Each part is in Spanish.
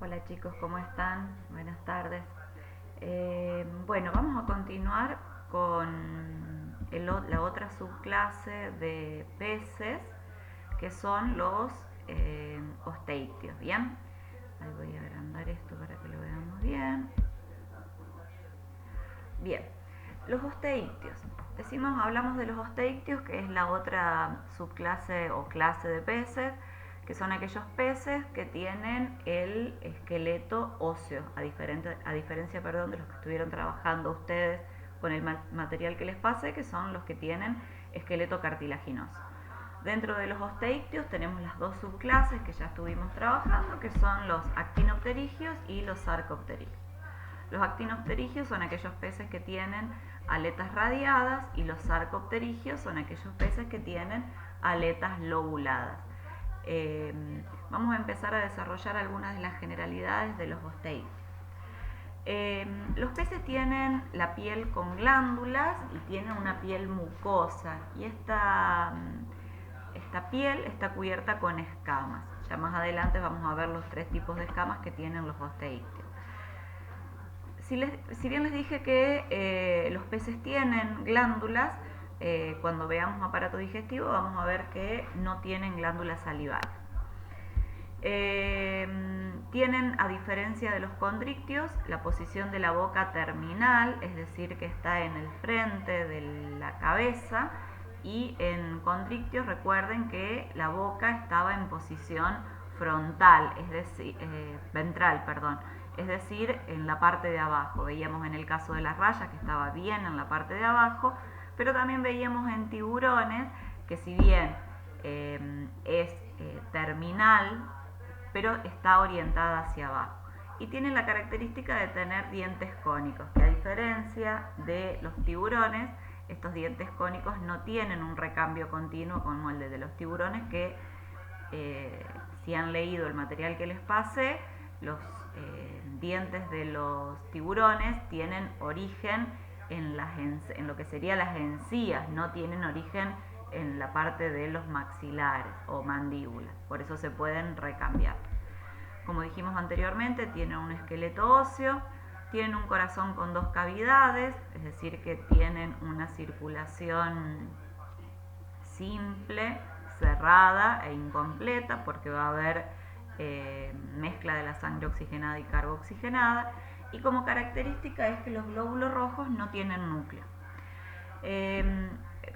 Hola chicos, ¿cómo están? Buenas tardes. Bueno, vamos a continuar con la otra subclase de peces que son los osteictios, ¿bien? Ahí voy a agrandar esto para que lo veamos bien. Bien, los osteictios. Hablamos de los osteictios, que es la otra subclase o clase de peces, que son aquellos peces que tienen el esqueleto óseo, a diferencia de los que estuvieron trabajando ustedes con el material que les pase, que son los que tienen esqueleto cartilaginoso. Dentro de los osteictios tenemos las dos subclases que ya estuvimos trabajando, que son los actinopterigios y los sarcopterigios. Los actinopterigios son aquellos peces que tienen aletas radiadas y los sarcopterigios son aquellos peces que tienen aletas lobuladas. Vamos a empezar a desarrollar algunas de las generalidades de los osteictios. Los peces tienen la piel con glándulas y tienen una piel mucosa y esta piel está cubierta con escamas. Ya más adelante vamos a ver los tres tipos de escamas que tienen los osteictios. Si bien les dije que los peces tienen glándulas, cuando veamos aparato digestivo vamos a ver que no tienen glándulas salivales. Tienen, a diferencia de los condrictios, la posición de la boca terminal, es decir, que está en el frente de la cabeza, y en condrictios recuerden que la boca estaba en posición frontal, es decir, ventral, perdón, es decir, en la parte de abajo. Veíamos en el caso de las rayas que estaba bien en la parte de abajo, pero también veíamos en tiburones que si bien es terminal, pero está orientada hacia abajo. Y tiene la característica de tener dientes cónicos, que a diferencia de los tiburones, estos dientes cónicos no tienen un recambio continuo como el de los tiburones, que si han leído el material que les pasé, los dientes de los tiburones tienen origen en lo que serían las encías, no tienen origen en la parte de los maxilares o mandíbulas, por eso se pueden recambiar. Como dijimos anteriormente, tienen un esqueleto óseo, tienen un corazón con dos cavidades, es decir, que tienen una circulación simple, cerrada e incompleta, porque va a haber mezcla de la sangre oxigenada y carboxigenada, y como característica es que los glóbulos rojos no tienen núcleo.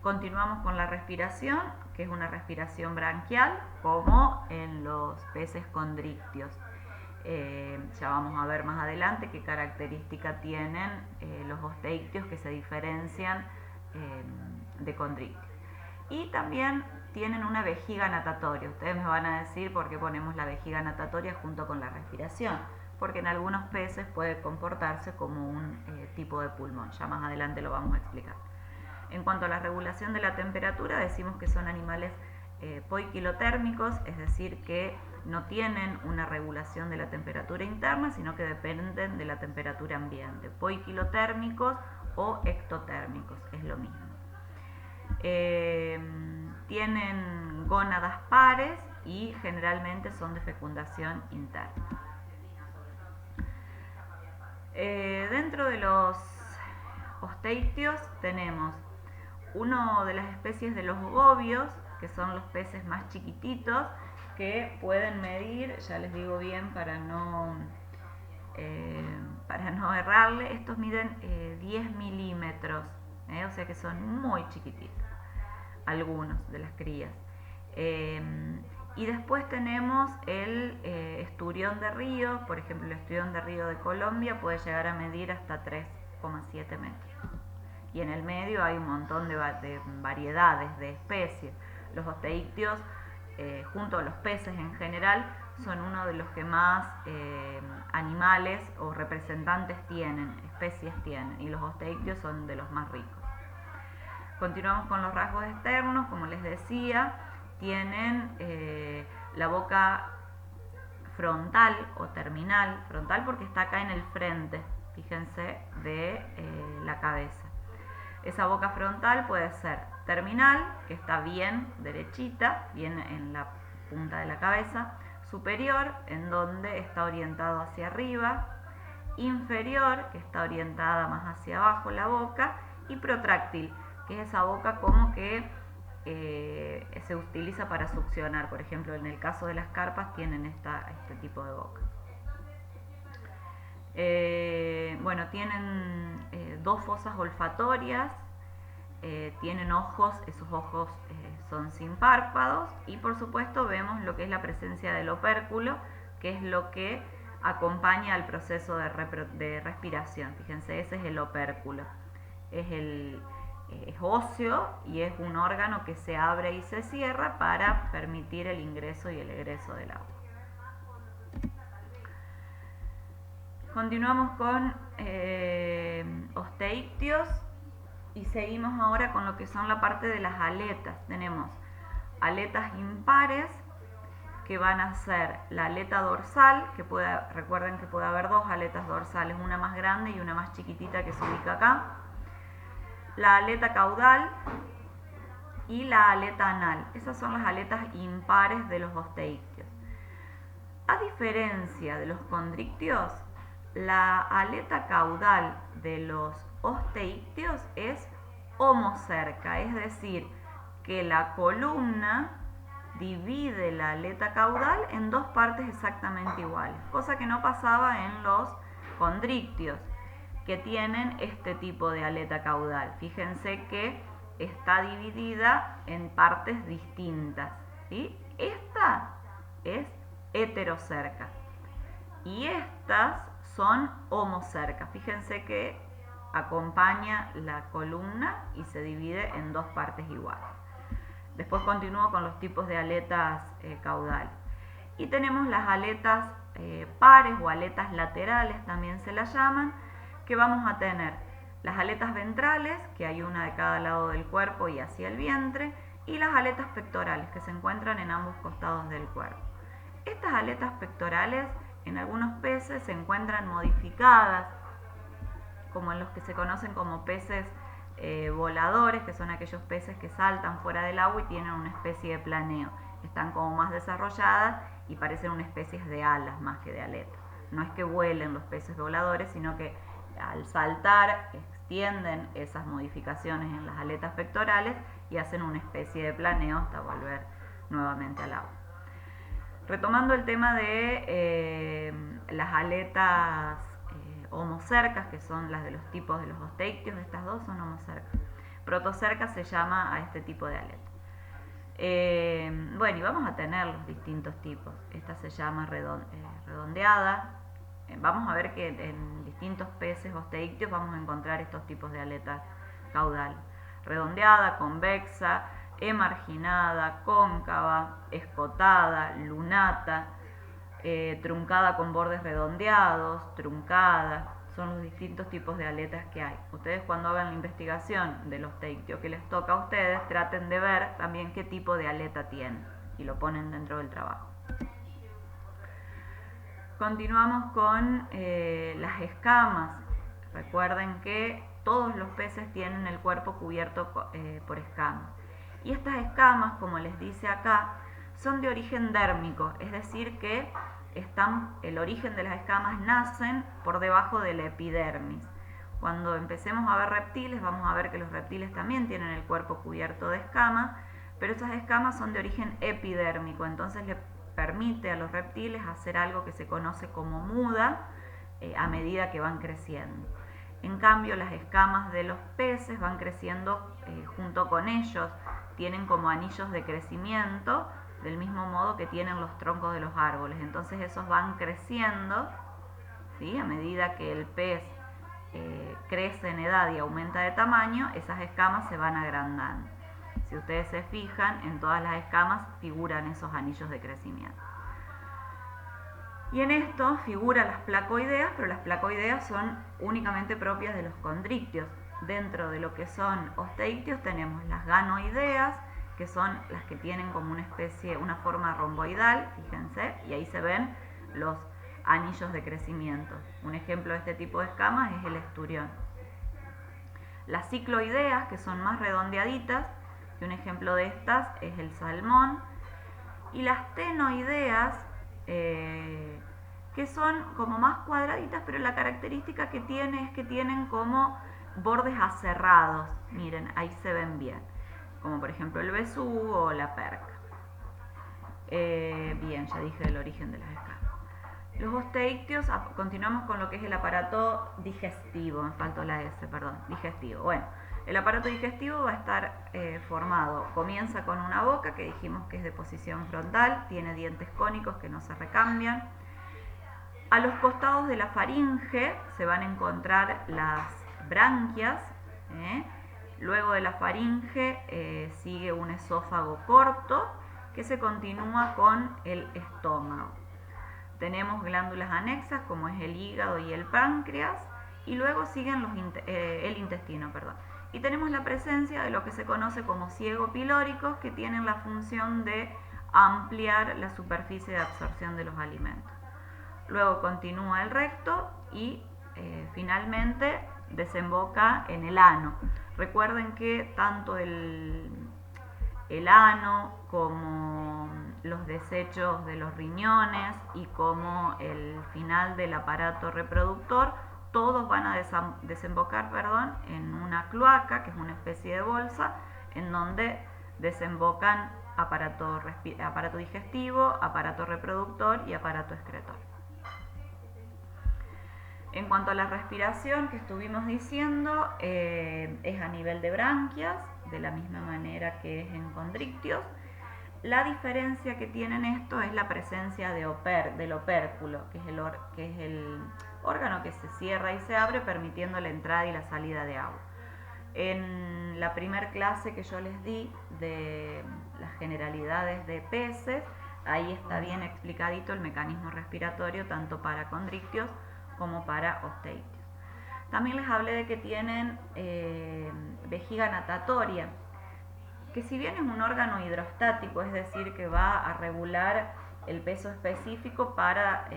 Continuamos con la respiración, que es una respiración branquial, como en los peces condrictios. Ya vamos a ver más adelante qué característica tienen los osteictios que se diferencian de condrictios. Y también tienen una vejiga natatoria. Ustedes me van a decir por qué ponemos la vejiga natatoria junto con la respiración, porque en algunos peces puede comportarse como un tipo de pulmón. Ya más adelante lo vamos a explicar. En cuanto a la regulación de la temperatura, decimos que son animales poikilotérmicos, es decir, que no tienen una regulación de la temperatura interna, sino que dependen de la temperatura ambiente. Poikilotérmicos o ectotérmicos, es lo mismo. Tienen gónadas pares y generalmente son de fecundación interna. Dentro de los osteictios tenemos una de las especies de los gobios, que son los peces más chiquititos, que pueden medir, ya les digo bien para no errarle, estos miden 10 milímetros, o sea que son muy chiquititos, algunos de las crías. Y después tenemos el esturión de río, por ejemplo el esturión de río de Colombia puede llegar a medir hasta 3,7 metros. Y en el medio hay un montón de variedades de especies. Los osteictios, junto a los peces en general, son uno de los que más animales o representantes tienen, especies tienen, y los osteictios son de los más ricos. Continuamos con los rasgos externos, como les decía, tienen la boca frontal o terminal, frontal porque está acá en el frente, fíjense, de la cabeza. Esa boca frontal puede ser terminal, que está bien derechita, bien en la punta de la cabeza. superior, en donde está orientado hacia arriba, inferior, que está orientada más hacia abajo la boca, y protráctil, que es esa boca como que se utiliza para succionar. Por ejemplo, en el caso de las carpas tienen este tipo de boca. Bueno, tienen dos fosas olfatorias, tienen ojos, esos ojos son sin párpados, y por supuesto vemos lo que es la presencia del opérculo, que es lo que acompaña al proceso de respiración. Fíjense, ese es el opérculo. Es óseo y es un órgano que se abre y se cierra para permitir el ingreso y el egreso del agua. Continuamos con osteictios y seguimos ahora con lo que son la parte de las aletas. Tenemos aletas impares, que van a ser la aleta dorsal, recuerden que puede haber dos aletas dorsales, una más grande y una más chiquitita que se ubica acá, la aleta caudal y la aleta anal. Esas son las aletas impares de los osteictios. A diferencia de los condrictios, la aleta caudal de los osteictios es homocerca, es decir, que la columna divide la aleta caudal en dos partes exactamente iguales, cosa que no pasaba en los condrictios, que tienen este tipo de aleta caudal. Fíjense que está dividida en partes distintas, ¿sí? Esta es heterocerca y estas son homocercas. Fíjense que acompaña la columna y se divide en dos partes iguales. Después continúo con los tipos de aletas caudales. Y tenemos las aletas pares o aletas laterales, también se las llaman, que vamos a tener las aletas ventrales, que hay una de cada lado del cuerpo y hacia el vientre, y las aletas pectorales, que se encuentran en ambos costados del cuerpo. Estas aletas pectorales en algunos peces se encuentran modificadas, como en los que se conocen como peces voladores, que son aquellos peces que saltan fuera del agua y tienen una especie de planeo. Están como más desarrolladas y parecen una especie de alas más que de aletas. No es que vuelen los peces voladores, sino que al saltar extienden esas modificaciones en las aletas pectorales y hacen una especie de planeo hasta volver nuevamente al agua. Retomando el tema de las aletas homocercas, que son las de los tipos de los osteictios, estas dos son homocercas. Protocerca se llama a este tipo de aleta. Bueno, y vamos a tener los distintos tipos. Esta se llama redondeada. Vamos a ver que en distintos peces osteictios vamos a encontrar estos tipos de aletas caudal. Redondeada, convexa, emarginada, cóncava, escotada, lunata, truncada con bordes redondeados, truncada. Son los distintos tipos de aletas que hay. Ustedes, cuando hagan la investigación del osteictio que les toca a ustedes, traten de ver también qué tipo de aleta tienen y lo ponen dentro del trabajo. Continuamos con las escamas. Recuerden que todos los peces tienen el cuerpo cubierto por escamas. Y estas escamas, como les dice acá, son de origen dérmico, es decir que el origen de las escamas nacen por debajo de la epidermis. Cuando empecemos a ver reptiles, vamos a ver que los reptiles también tienen el cuerpo cubierto de escamas, pero esas escamas son de origen epidérmico, entonces le permite a los reptiles hacer algo que se conoce como muda a medida que van creciendo. En cambio, las escamas de los peces van creciendo junto con ellos, tienen como anillos de crecimiento, del mismo modo que tienen los troncos de los árboles. Entonces esos van creciendo, ¿sí? A medida que el pez crece en edad y aumenta de tamaño, esas escamas se van agrandando. Si ustedes se fijan, en todas las escamas figuran esos anillos de crecimiento. Y en esto figuran las placoideas, pero las placoideas son únicamente propias de los condrictios. Dentro de lo que son osteictios tenemos las ganoideas, que son las que tienen como una forma romboidal, fíjense, y ahí se ven los anillos de crecimiento. Un ejemplo de este tipo de escamas es el esturión. Las cicloideas, que son más redondeaditas, y un ejemplo de estas es el salmón. Y las ctenoideas, que son como más cuadraditas, pero la característica que tiene es que tienen como bordes aserrados. Miren, ahí se ven bien, como por ejemplo el besugo o la perca. Bien, ya dije el origen de las escamas. Los osteictios, continuamos con lo que es el aparato digestivo, me faltó la S, perdón, digestivo. Bueno, el aparato digestivo va a estar formado, comienza con una boca que dijimos que es de posición frontal, tiene dientes cónicos que no se recambian. A los costados de la faringe se van a encontrar las branquias, luego de la faringe sigue un esófago corto que se continúa con el estómago. Tenemos glándulas anexas como es el hígado y el páncreas y luego siguen el intestino. Y tenemos la presencia de lo que se conoce como ciego pilóricos, que tienen la función de ampliar la superficie de absorción de los alimentos. Luego continúa el recto y finalmente desemboca en el ano. Recuerden que tanto el ano como los desechos de los riñones y como el final del aparato reproductor, todos van a desembocar en una cloaca, que es una especie de bolsa, en donde desembocan aparato digestivo, aparato reproductor y aparato excretor. En cuanto a la respiración que estuvimos diciendo, es a nivel de branquias, de la misma manera que es en condrictios. La diferencia que tienen esto es la presencia del opérculo, que es el órgano que se cierra y se abre permitiendo la entrada y la salida de agua. En la primera clase que yo les di de las generalidades de peces, ahí está bien explicadito el mecanismo respiratorio tanto para condrictios como para osteictios. También les hablé de que tienen vejiga natatoria, que si bien es un órgano hidrostático, es decir, que va a regular el peso específico para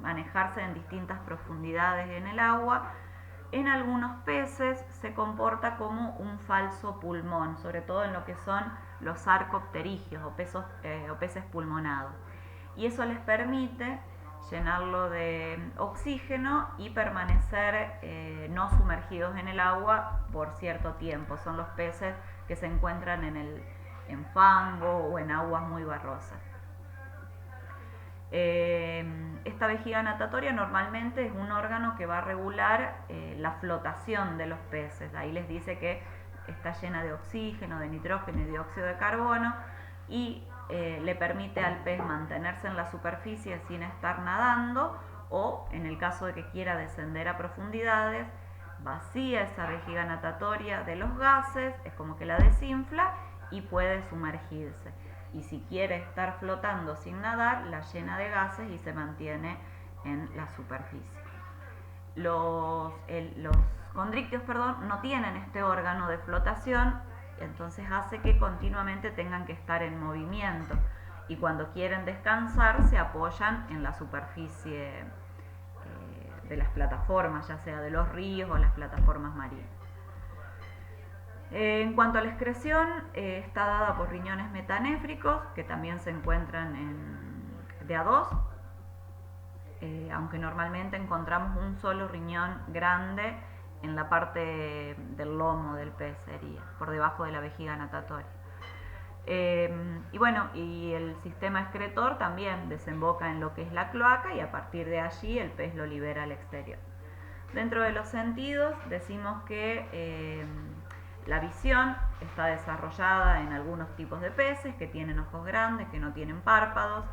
manejarse en distintas profundidades en el agua, en algunos peces se comporta como un falso pulmón, sobre todo en lo que son los arcopterigios o peces pulmonados. Y eso les permite llenarlo de oxígeno y permanecer no sumergidos en el agua por cierto tiempo. Son los peces que se encuentran en fango o en aguas muy barrosas. Esta vejiga natatoria normalmente es un órgano que va a regular la flotación de los peces. Ahí les dice que está llena de oxígeno, de nitrógeno y dióxido de carbono y le permite al pez mantenerse en la superficie sin estar nadando, o en el caso de que quiera descender a profundidades, vacía esa vejiga natatoria de los gases, es como que la desinfla y puede sumergirse. Y si quiere estar flotando sin nadar, la llena de gases y se mantiene en la superficie. Los condrictios no tienen este órgano de flotación, entonces hace que continuamente tengan que estar en movimiento y cuando quieren descansar se apoyan en la superficie de las plataformas, ya sea de los ríos o las plataformas marinas. En cuanto a la excreción, está dada por riñones metanéfricos que también se encuentran de a dos, aunque normalmente encontramos un solo riñón grande en la parte del lomo del pez, sería por debajo de la vejiga natatoria. Y el sistema excretor también desemboca en lo que es la cloaca y a partir de allí el pez lo libera al exterior. Dentro de los sentidos decimos que la visión está desarrollada en algunos tipos de peces que tienen ojos grandes, que no tienen párpados,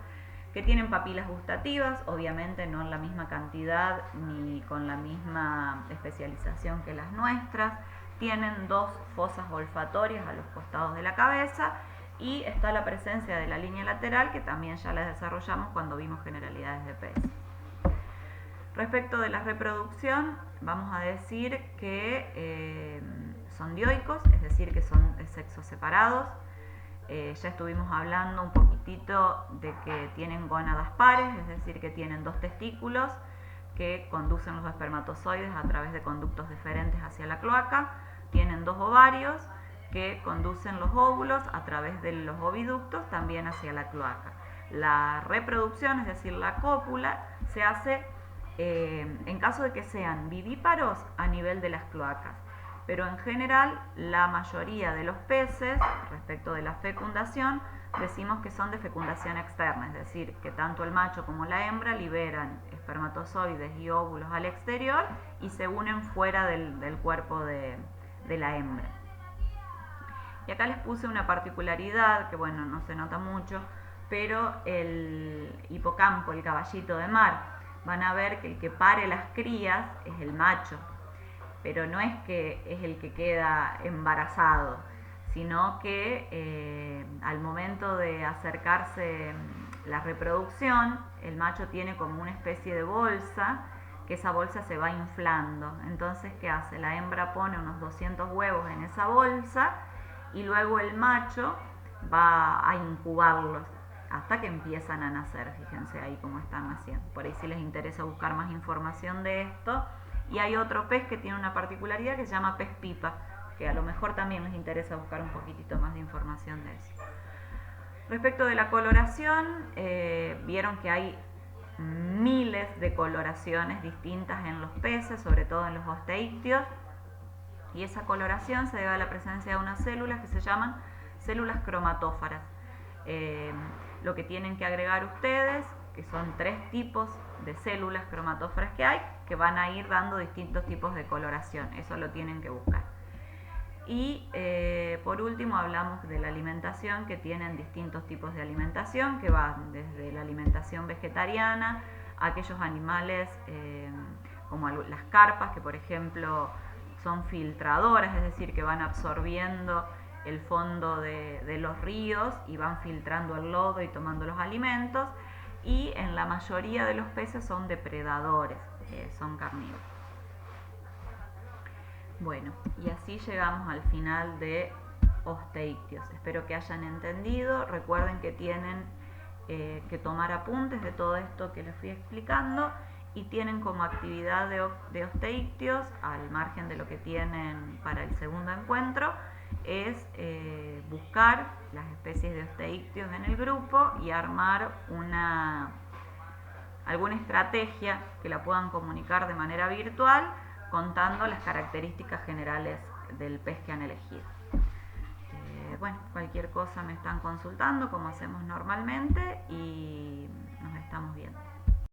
que tienen papilas gustativas, obviamente no en la misma cantidad ni con la misma especialización que las nuestras. Tienen dos fosas olfatorias a los costados de la cabeza y está la presencia de la línea lateral, que también ya la desarrollamos cuando vimos generalidades de peces. Respecto de la reproducción, vamos a decir que son dioicos, es decir, que son de sexos separados. Ya estuvimos hablando un poquitito de que tienen gónadas pares, es decir, que tienen dos testículos que conducen los espermatozoides a través de conductos diferentes hacia la cloaca. Tienen dos ovarios que conducen los óvulos a través de los oviductos también hacia la cloaca. La reproducción, es decir, la cópula, se hace en caso de que sean vivíparos a nivel de las cloacas. Pero en general, la mayoría de los peces, respecto de la fecundación, decimos que son de fecundación externa, es decir, que tanto el macho como la hembra liberan espermatozoides y óvulos al exterior y se unen fuera del cuerpo de la hembra. Y acá les puse una particularidad que, bueno, no se nota mucho, pero el hipocampo, el caballito de mar, van a ver que el que pare las crías es el macho, pero no es que es el que queda embarazado, sino que al momento de acercarse la reproducción, el macho tiene como una especie de bolsa, que esa bolsa se va inflando. Entonces, ¿qué hace? La hembra pone unos 200 huevos en esa bolsa y luego el macho va a incubarlos hasta que empiezan a nacer. Fíjense ahí cómo están naciendo. Por ahí si les interesa buscar más información de esto. Y hay otro pez que tiene una particularidad que se llama pez pipa, que a lo mejor también les interesa buscar un poquitito más de información de eso. Respecto de la coloración, vieron que hay miles de coloraciones distintas en los peces, sobre todo en los osteictios, y esa coloración se debe a la presencia de unas células que se llaman células cromatófaras. Lo que tienen que agregar ustedes, que son 3 tipos de células cromatófaras que hay, que van a ir dando distintos tipos de coloración, eso lo tienen que buscar. Y por último hablamos de la alimentación, que tienen distintos tipos de alimentación, que van desde la alimentación vegetariana a aquellos animales como las carpas, que por ejemplo son filtradoras, es decir, que van absorbiendo el fondo de los ríos y van filtrando el lodo y tomando los alimentos, y en la mayoría de los peces son depredadores, son carnívoros. Bueno, y así llegamos al final de osteictios. Espero que hayan entendido. Recuerden que tienen que tomar apuntes de todo esto que les fui explicando, y tienen como actividad de osteictios, al margen de lo que tienen para el segundo encuentro, es buscar las especies de osteictios en el grupo y armar alguna estrategia que la puedan comunicar de manera virtual, contando las características generales del pez que han elegido. Bueno, cualquier cosa me están consultando como hacemos normalmente y nos estamos viendo.